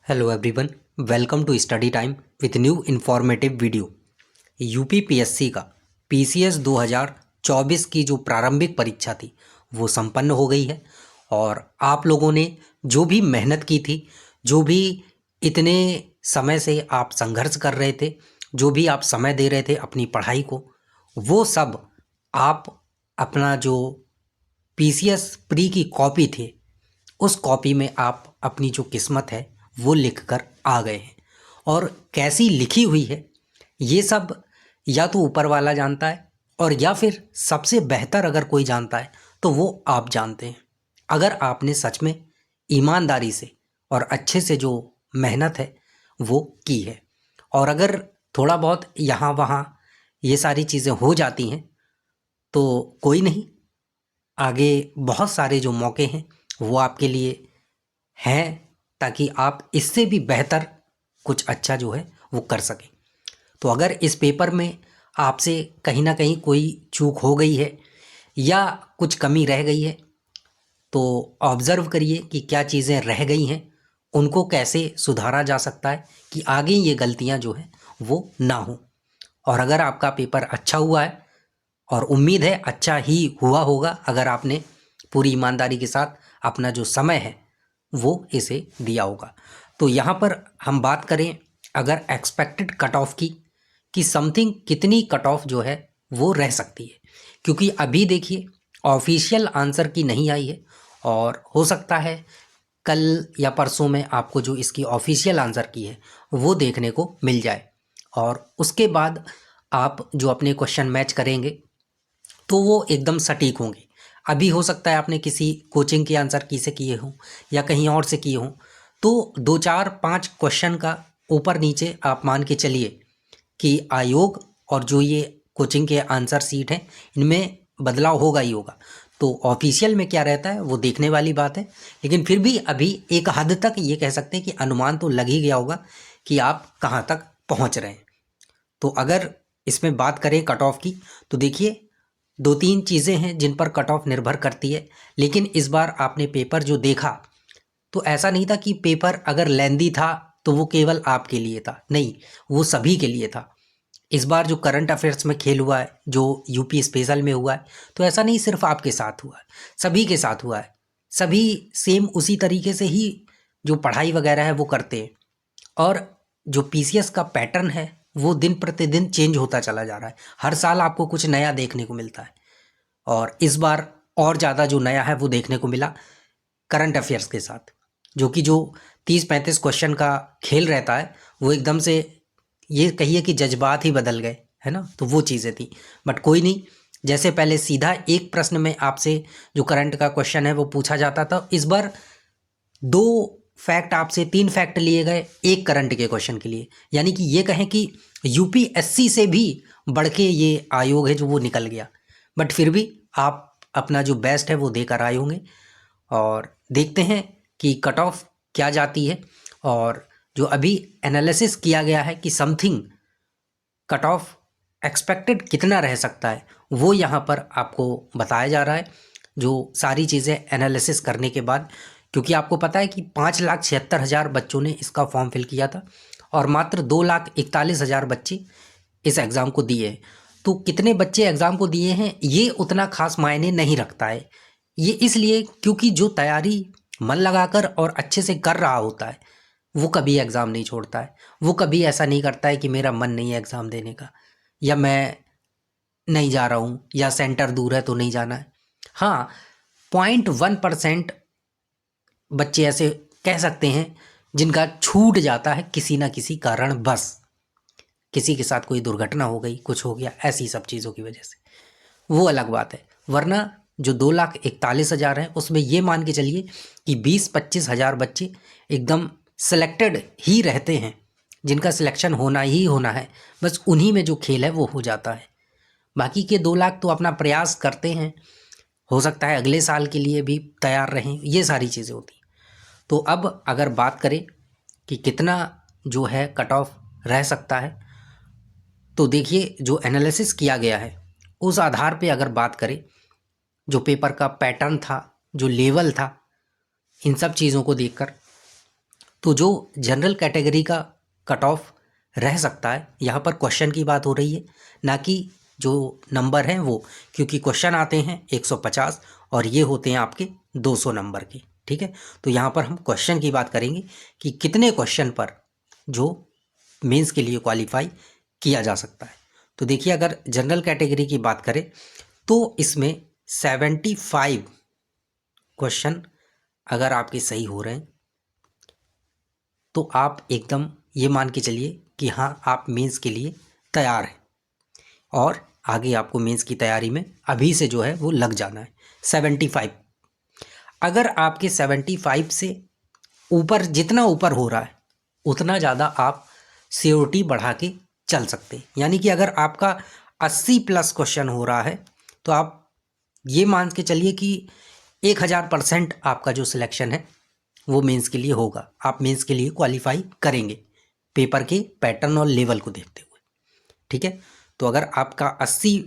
Hello everyone, welcome to study time with new informative video. UPPSC का PCS 2024 की जो प्रारंभिक परीक्षा थी वो संपन्न हो गई है। और आप लोगों ने जो भी मेहनत की थी, जो भी इतने समय से आप संघर्ष कर रहे थे, जो भी आप समय दे रहे थे अपनी पढ़ाई को, वो सब आप अपना जो पीसीएस प्री की कॉपी थी उस कॉपी में आप अपनी जो किस्मत है वो लिख कर आ गए हैं। और कैसी लिखी हुई है ये सब या तो ऊपर वाला जानता है, और या फिर सबसे बेहतर अगर कोई जानता है तो वो आप जानते हैं। अगर आपने सच में ईमानदारी से और अच्छे से जो मेहनत है वो की है, और अगर थोड़ा बहुत यहाँ वहाँ ये सारी चीज़ें हो जाती हैं तो कोई नहीं, आगे बहुत सारे जो मौके हैं वो आपके लिए हैं, ताकि आप इससे भी बेहतर कुछ अच्छा जो है वो कर सकें। तो अगर इस पेपर में आपसे कहीं ना कहीं कोई चूक हो गई है या कुछ कमी रह गई है तो ऑब्ज़र्व करिए कि क्या चीज़ें रह गई हैं, उनको कैसे सुधारा जा सकता है कि आगे ये गलतियां जो हैं वो ना हो। और अगर आपका पेपर अच्छा हुआ है, और उम्मीद है अच्छा ही हुआ होगा अगर आपने पूरी ईमानदारी के साथ अपना जो समय है वो इसे दिया होगा, तो यहाँ पर हम बात करें अगर एक्सपेक्टेड कट ऑफ की, कि समथिंग कितनी कट ऑफ जो है वो रह सकती है। क्योंकि अभी देखिए ऑफिशियल आंसर की नहीं आई है, और हो सकता है कल या परसों में आपको जो इसकी ऑफिशियल आंसर की है वो देखने को मिल जाए, और उसके बाद आप जो अपने क्वेश्चन मैच करेंगे तो वो एकदम सटीक होंगे। अभी हो सकता है आपने किसी कोचिंग के आंसर की से किए हों या कहीं और से किए हों, तो 2 4 5 क्वेश्चन का ऊपर नीचे आप मान के चलिए कि आयोग और जो ये कोचिंग के आंसर सीट हैं इनमें बदलाव होगा ही होगा। तो ऑफिशियल में क्या रहता है वो देखने वाली बात है, लेकिन फिर भी अभी एक हद तक ये कह सकते हैं कि अनुमान तो लग ही गया होगा कि आप कहाँ तक पहुँच रहे हैं। तो अगर इसमें बात करें कट ऑफ की, तो देखिए 2 3 चीज़ें हैं जिन पर कट ऑफ निर्भर करती है। लेकिन इस बार आपने पेपर जो देखा तो ऐसा नहीं था कि पेपर अगर लेंदी था तो वो केवल आपके लिए था, नहीं, वो सभी के लिए था। इस बार जो करंट अफेयर्स में खेल हुआ है, जो यूपी स्पेशल में हुआ है, तो ऐसा नहीं सिर्फ आपके साथ हुआ है, सभी के साथ हुआ है। सभी सेम उसी तरीके से ही जो पढ़ाई वगैरह है वो करते हैं। और जो पीसीएस का पैटर्न है वो दिन प्रतिदिन चेंज होता चला जा रहा है। हर साल आपको कुछ नया देखने को मिलता है, और इस बार और ज़्यादा जो नया है वो देखने को मिला करंट अफेयर्स के साथ, जो कि जो 30 35 क्वेश्चन का खेल रहता है वो एकदम से ये कहिए कि जज्बात ही बदल गए, है ना। तो वो चीज़ें थी, बट कोई नहीं। जैसे पहले सीधा एक प्रश्न में आपसे जो करंट का क्वेश्चन है वो पूछा जाता था, इस बार 2 फैक्ट आपसे 3 फैक्ट लिए गए एक करंट के क्वेश्चन के लिए। यानी कि ये कहें कि यूपीएससी से भी बढ़ के ये आयोग है जो वो निकल गया। बट फिर भी आप अपना जो बेस्ट है वो देकर आए होंगे, और देखते हैं कि कट ऑफ क्या जाती है। और जो अभी एनालिसिस किया गया है कि समथिंग कट ऑफ एक्सपेक्टेड कितना रह सकता है वो यहाँ पर आपको बताया जा रहा है, जो सारी चीज़ें एनालिसिस करने के बाद। क्योंकि आपको पता है कि 5,76,000 बच्चों ने इसका फॉर्म फिल किया था, और मात्र 2,41,000 बच्चे इस एग्ज़ाम को दिए हैं। तो कितने बच्चे एग्ज़ाम को दिए हैं ये उतना खास मायने नहीं रखता है। ये इसलिए क्योंकि जो तैयारी मन लगाकर और अच्छे से कर रहा होता है वो कभी एग्ज़ाम नहीं छोड़ता है। वो कभी ऐसा नहीं करता है कि मेरा मन नहीं है एग्ज़ाम देने का, या मैं नहीं जा रहा हूँ, या सेंटर दूर है तो नहीं जाना है। हाँ, 0.1% बच्चे ऐसे कह सकते हैं जिनका छूट जाता है किसी ना किसी कारण, बस किसी के साथ कोई दुर्घटना हो गई, कुछ हो गया, ऐसी सब चीज़ों की वजह से, वो अलग बात है। वरना जो 2,41,000 है उसमें ये मान के चलिए कि 20 25 हज़ार बच्चे एकदम सेलेक्टेड ही रहते हैं, जिनका सिलेक्शन होना ही होना है। बस उन्हीं में जो खेल है वो हो जाता है। बाकी के 2 लाख तो अपना प्रयास करते हैं, हो सकता है अगले साल के लिए भी तैयार रहें, ये सारी चीज़ें होती हैं। तो अब अगर बात करें कि कितना जो है कट ऑफ रह सकता है, तो देखिए जो एनालिसिस किया गया है उस आधार पे अगर बात करें, जो पेपर का पैटर्न था, जो लेवल था, इन सब चीज़ों को देखकर, तो जो जनरल कैटेगरी का कट ऑफ रह सकता है, यहाँ पर क्वेश्चन की बात हो रही है, ना कि जो नंबर हैं वो, क्योंकि क्वेश्चन आते हैं 150 और ये होते हैं आपके 200 नंबर के। ठीक है, तो यहाँ पर हम क्वेश्चन की बात करेंगे कि कितने क्वेश्चन पर जो मेंस के लिए क्वालिफाई किया जा सकता है। तो देखिए, अगर जनरल कैटेगरी की बात करें तो इसमें 75 क्वेश्चन अगर आपके सही हो रहे हैं तो आप एकदम ये मान के चलिए कि हाँ, आप मेंस के लिए तैयार हैं और आगे आपको मेंस की तैयारी में अभी से जो है वो लग जाना है। 75, अगर आपके 75 से ऊपर, जितना ऊपर हो रहा है उतना ज़्यादा आप सीओटी बढ़ा के चल सकते हैं। यानी कि अगर आपका 80 प्लस क्वेश्चन हो रहा है तो आप ये मान के चलिए कि 1000% आपका जो सिलेक्शन है वो मेंस के लिए होगा, आप मेंस के लिए क्वालिफाई करेंगे पेपर के पैटर्न और लेवल को देखते हुए। ठीक है, तो अगर आपका 80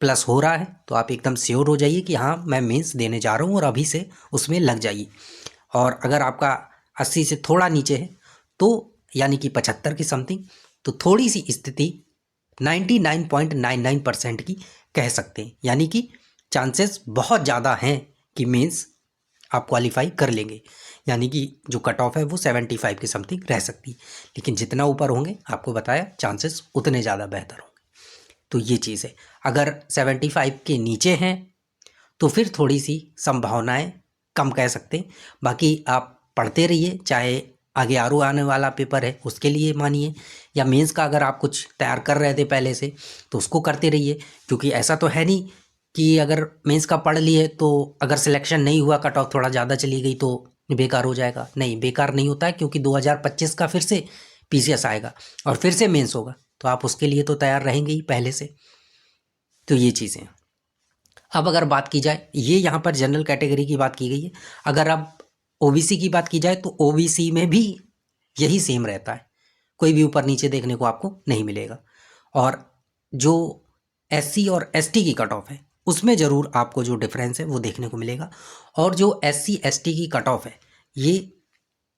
प्लस हो रहा है तो आप एकदम श्योर हो जाइए कि हाँ, मैं मेंस देने जा रहा हूँ और अभी से उसमें लग जाइए। और अगर आपका 80 से थोड़ा नीचे है तो यानी कि 75 की समथिंग, तो थोड़ी सी स्थिति 99.99% की कह सकते हैं, यानी कि चांसेस बहुत ज़्यादा हैं कि मेंस आप क्वालिफाई कर लेंगे। यानी कि जो कट ऑफ है वो 75 की समथिंग रह सकती है, लेकिन जितना ऊपर होंगे आपको बताया चांसेस उतने ज़्यादा बेहतर होंगे। तो ये चीज़ है, अगर 75 के नीचे हैं तो फिर थोड़ी सी संभावनाएं कम कह सकते हैं। बाकी आप पढ़ते रहिए, चाहे आगे आर आने वाला पेपर है उसके लिए मानिए, या मेंस का अगर आप कुछ तैयार कर रहे थे पहले से तो उसको करते रहिए, क्योंकि ऐसा तो है नहीं कि अगर मेंस का पढ़ लिए तो अगर सिलेक्शन नहीं हुआ, कट ऑफ थोड़ा ज़्यादा चली गई तो बेकार हो जाएगा। नहीं, बेकार नहीं होता है, क्योंकि 2025 का फिर से पीसीएस आएगा और फिर से मेंस होगा, तो आप उसके लिए तो तैयार रहेंगे ही पहले से। तो ये चीज़ें। अब अगर बात की जाए, ये यहाँ पर जनरल कैटेगरी की बात की गई है, अगर अब ओबीसी की बात की जाए तो ओबीसी में भी यही सेम रहता है, कोई भी ऊपर नीचे देखने को आपको नहीं मिलेगा। और जो एससी और एसटी की कट ऑफ है उसमें ज़रूर आपको जो डिफरेंस है वो देखने को मिलेगा। और जो एससी एसटी की कट ऑफ है, ये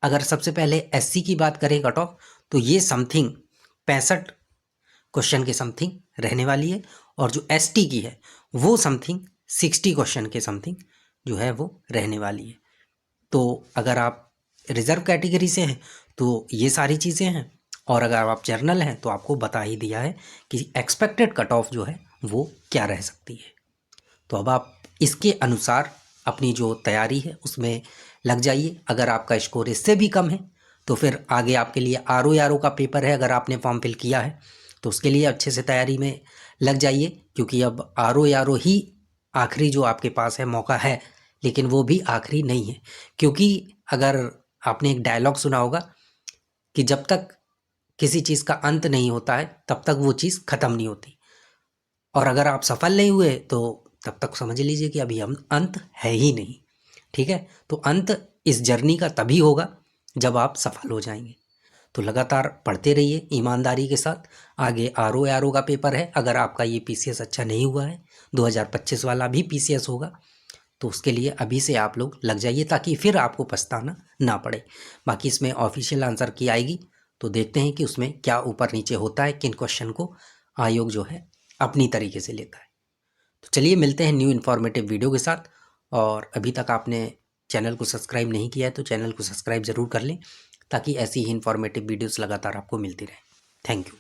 अगर सबसे पहले एससी की बात करें कट ऑफ, तो ये समथिंग 65 क्वेश्चन के समथिंग रहने वाली है, और जो एसटी की है वो समथिंग 60 क्वेश्चन के समथिंग जो है वो रहने वाली है। तो अगर आप रिजर्व कैटेगरी से हैं तो ये सारी चीज़ें हैं, और अगर आप जर्नल हैं तो आपको बता ही दिया है कि एक्सपेक्टेड कट ऑफ जो है वो क्या रह सकती है। तो अब आप इसके अनुसार अपनी जो तैयारी है उसमें लग जाइए। अगर आपका स्कोर इससे भी कम है तो फिर आगे आपके लिए आर का पेपर है, अगर आपने फॉर्म फिल किया है तो उसके लिए अच्छे से तैयारी में लग जाइए, क्योंकि अब आर ही आखिरी जो आपके पास है मौका है, लेकिन वो भी आखिरी नहीं है। क्योंकि अगर आपने एक डायलॉग सुना होगा कि जब तक किसी चीज़ का अंत नहीं होता है तब तक वो चीज़ ख़त्म नहीं होती, और अगर आप सफल नहीं हुए तो तब तक समझ लीजिए कि अभी हम अंत है ही नहीं। ठीक है, तो अंत इस जर्नी का तभी होगा जब आप सफल हो जाएंगे। तो लगातार पढ़ते रहिए ईमानदारी के साथ। आगे आर का पेपर है, अगर आपका ये पीसीएस अच्छा नहीं हुआ है, 2025 वाला भी पीसीएस होगा, तो उसके लिए अभी से आप लोग लग जाइए ताकि फिर आपको पछताना ना पड़े। बाकी इसमें ऑफिशियल आंसर की आएगी तो देखते हैं कि उसमें क्या ऊपर नीचे होता है, किन क्वेश्चन को आयोग जो है अपनी तरीके से लेता है। तो चलिए मिलते हैं न्यू इन्फॉर्मेटिव वीडियो के साथ, और अभी तक आपने चैनल को सब्सक्राइब नहीं किया है तो चैनल को सब्सक्राइब ज़रूर कर लें ताकि ऐसी ही इन्फॉर्मेटिव वीडियोस लगातार आपको मिलती रहे। Thank you.